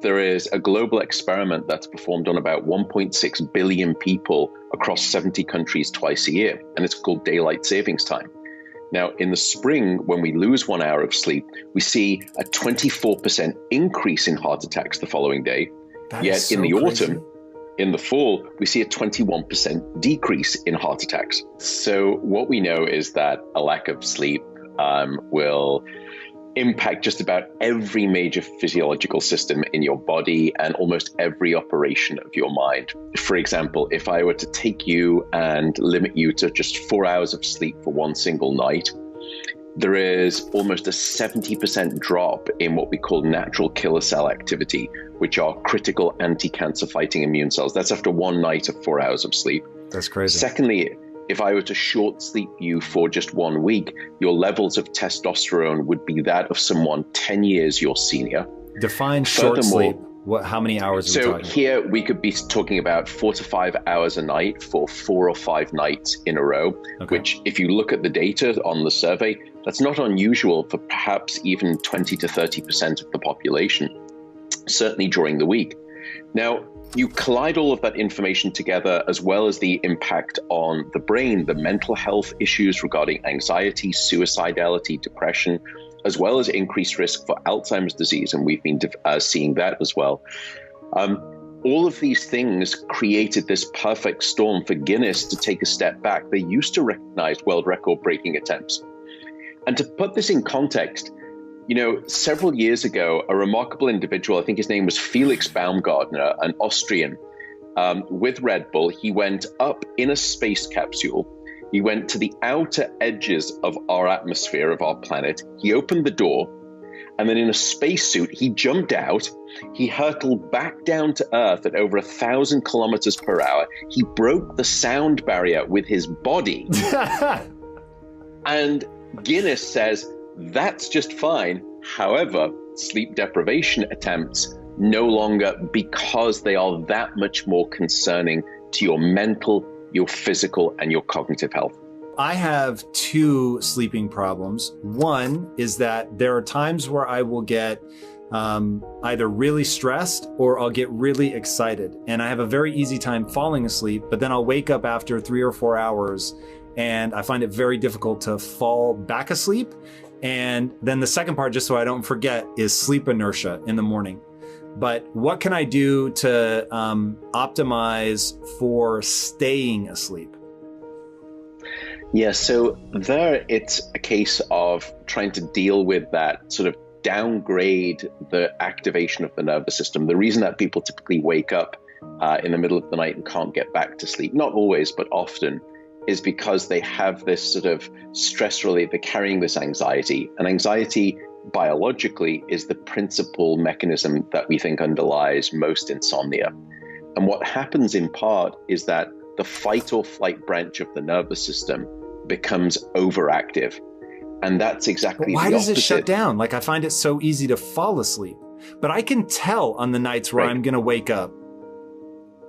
There is a global experiment that's performed on about 1.6 billion people across 70 countries twice a year, and it's called daylight savings time. Now, in the spring, when we lose 1 hour of sleep, we see a 24% increase in heart attacks the following day. Yet in the autumn, in the fall, we see a 21% decrease in heart attacks. So what we know is that a lack of sleep will impact just about every major physiological system in your body and almost every operation of your mind. For example, if I were to take you and limit you to just 4 hours of sleep for one single night, there is almost a 70% drop in what we call natural killer cell activity, which are critical anti-cancer fighting immune cells. That's after one night of 4 hours of sleep. That's crazy. Secondly, if I were to short sleep you for just 1 week, your levels of testosterone would be that of someone 10 years your senior. Define short sleep. How many hours are we talking? So here we could be talking about 4 to 5 hours a night for 4 or 5 nights in a row, which if you look at the data on the survey, that's not unusual for perhaps even 20 to 30% of the population, certainly during the week. Now, you collide all of that information together, as well as the impact on the brain, the mental health issues regarding anxiety, suicidality, depression, as well as increased risk for Alzheimer's disease. And we've been seeing that as well. All of these things created this perfect storm for Guinness to take a step back. They used to recognize world record breaking attempts. And to put this in context, several years ago, a remarkable individual, I think his name was Felix Baumgartner, an Austrian, with Red Bull, he went up in a space capsule. He went to the outer edges of our atmosphere, of our planet. He opened the door, and then in a spacesuit, he jumped out. He hurtled back down to Earth at over 1,000 kilometers per hour. He broke the sound barrier with his body. And Guinness says, that's just fine. However, sleep deprivation attempts no longer, because they are that much more concerning to your mental, your physical, and your cognitive health. I have 2 sleeping problems. One is that there are times where I will get either really stressed or I'll get really excited. And I have a very easy time falling asleep, but then I'll wake up after 3 or 4 hours and I find it very difficult to fall back asleep. And then the second part, just so I don't forget, is sleep inertia in the morning. But what can I do to optimize for staying asleep? Yeah, so there it's a case of trying to deal with that, sort of downgrade the activation of the nervous system. The reason that people typically wake up in the middle of the night and can't get back to sleep, not always, but often, is because they have this sort of stress relief, they're carrying this anxiety. And anxiety biologically is the principal mechanism that we think underlies most insomnia. And what happens in part is that the fight or flight branch of the nervous system becomes overactive. And that's exactly the opposite. Why does it shut down? Like, I find it so easy to fall asleep, but I can tell on the nights where I'm going to wake up.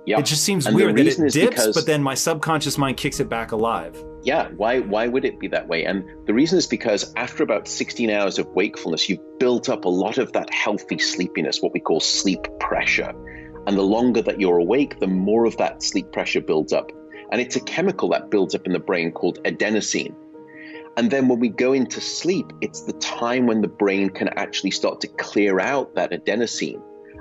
Yep. It just seems weird that it dips, but then my subconscious mind kicks it back alive. Yeah, why would it be that way? And the reason is because after about 16 hours of wakefulness, you've built up a lot of that healthy sleepiness, what we call sleep pressure. And the longer that you're awake, the more of that sleep pressure builds up. And it's a chemical that builds up in the brain called adenosine. And then when we go into sleep, it's the time when the brain can actually start to clear out that adenosine.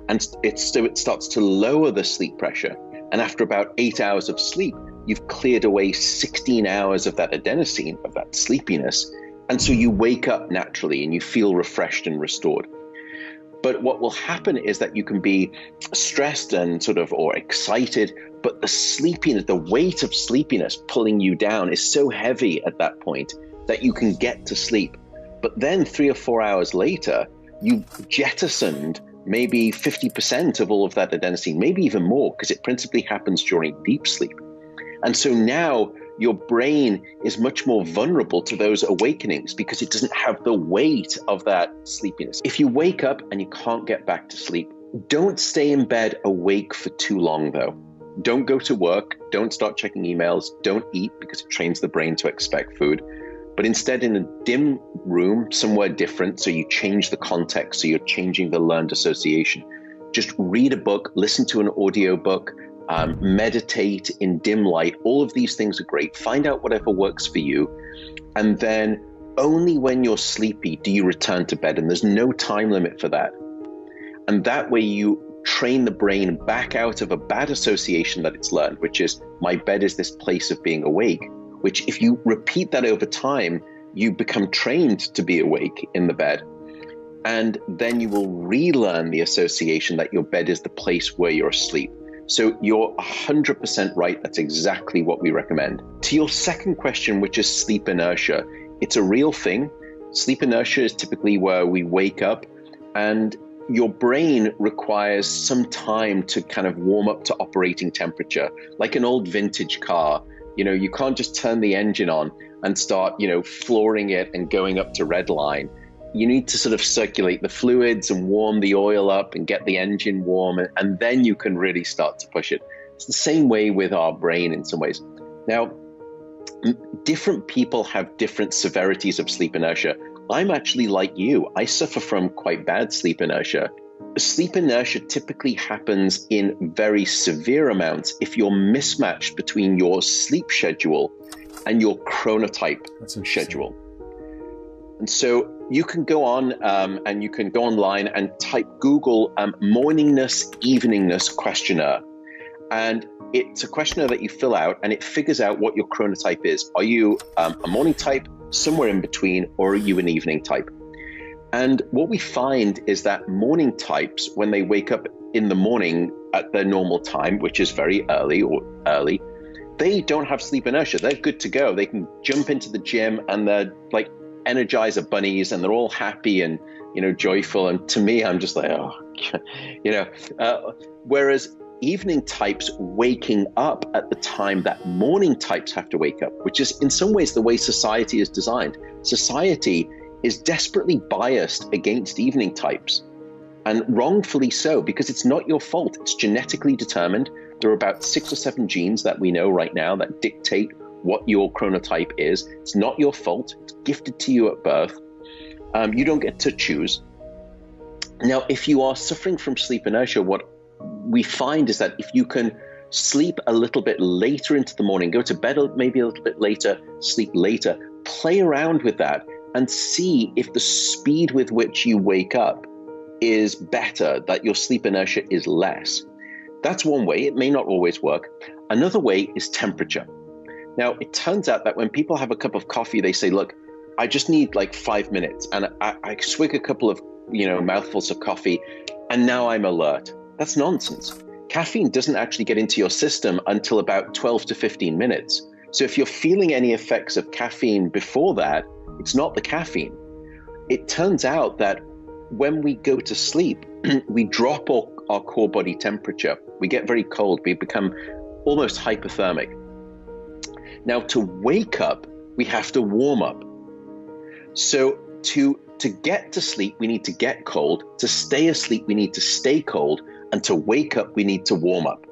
And it starts to lower the sleep pressure. And after about 8 hours of sleep, you've cleared away 16 hours of that adenosine, of that sleepiness. And so you wake up naturally and you feel refreshed and restored. But what will happen is that you can be stressed and or excited, but the sleepiness, the weight of sleepiness pulling you down is so heavy at that point that you can get to sleep. But then 3 or 4 hours later, you've jettisoned maybe 50% of all of that adenosine, maybe even more, because it principally happens during deep sleep. And so now your brain is much more vulnerable to those awakenings because it doesn't have the weight of that sleepiness. If you wake up and you can't get back to sleep, don't stay in bed awake for too long though. Don't go to work, don't start checking emails, don't eat because it trains the brain to expect food. But instead in a dim room, somewhere different, so you change the context, so you're changing the learned association. just read a book, listen to an audio book, meditate in dim light. All of these things are great. Find out whatever works for you. And then only when you're sleepy do you return to bed. And there's no time limit for that. And that way you train the brain back out of a bad association that it's learned, which is my bed is this place of being awake, which if you repeat that over time, you become trained to be awake in the bed. And then you will relearn the association that your bed is the place where you're asleep. So you're 100% right. That's exactly what we recommend. To your second question, which is sleep inertia, it's a real thing. Sleep inertia is typically where we wake up and your brain requires some time to kind of warm up to operating temperature, like an old vintage car. You can't just turn the engine on and start, flooring it and going up to red line. You need to sort of circulate the fluids and warm the oil up and get the engine warm, and then you can really start to push it. It's the same way with our brain in some ways. Now, different people have different severities of sleep inertia. I'm actually like you. I suffer from quite bad sleep inertia. Sleep inertia typically happens in very severe amounts if you're mismatched between your sleep schedule and your chronotype schedule. And so you can go on and you can go online and type Google morningness, eveningness questionnaire. And it's a questionnaire that you fill out and it figures out what your chronotype is. Are you a morning type, somewhere in between, or are you an evening type? And what we find is that morning types, when they wake up in the morning at their normal time, which is very early, they don't have sleep inertia. They're good to go. They can jump into the gym and they're like Energizer bunnies and they're all happy and, joyful. And to me, I'm just like, whereas evening types waking up at the time that morning types have to wake up, which is in some ways the way society is designed. Society is desperately biased against evening types, and wrongfully so, because it's not your fault. It's genetically determined. There are about 6 or 7 genes that we know right now that dictate what your chronotype is. It's not your fault. It's gifted to you at birth. You don't get to choose. Now, if you are suffering from sleep inertia, what we find is that if you can sleep a little bit later into the morning, go to bed maybe a little bit later, sleep later, play around with that and see if the speed with which you wake up is better, that your sleep inertia is less. That's one way. It may not always work. Another way is temperature. Now, it turns out that when people have a cup of coffee, they say, look, I just need like 5 minutes and I swig a couple of, mouthfuls of coffee and now I'm alert. That's nonsense. Caffeine doesn't actually get into your system until about 12 to 15 minutes. So if you're feeling any effects of caffeine before that, it's not the caffeine. It turns out that when we go to sleep, we drop our core body temperature. We get very cold. We become almost hypothermic. Now, to wake up, we have to warm up. So to get to sleep, we need to get cold. To stay asleep, we need to stay cold. And to wake up, we need to warm up.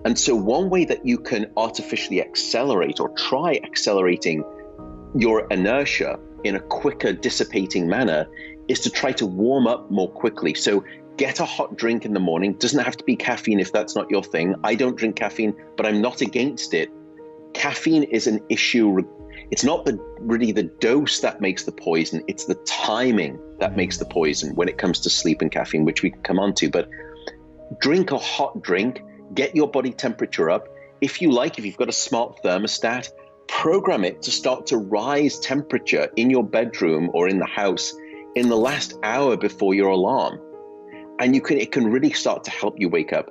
And so one way that you can artificially accelerate or try accelerating your inertia in a quicker dissipating manner is to try to warm up more quickly. So get a hot drink in the morning. Doesn't have to be caffeine if that's not your thing. I don't drink caffeine, but I'm not against it. Caffeine is an issue. It's not really the dose that makes the poison. It's the timing that makes the poison when it comes to sleep and caffeine, which we can come on to. But drink a hot drink, get your body temperature up. If you like, if you've got a smart thermostat, program it to start to rise temperature in your bedroom or in the house in the last hour before your alarm. And it can really start to help you wake up.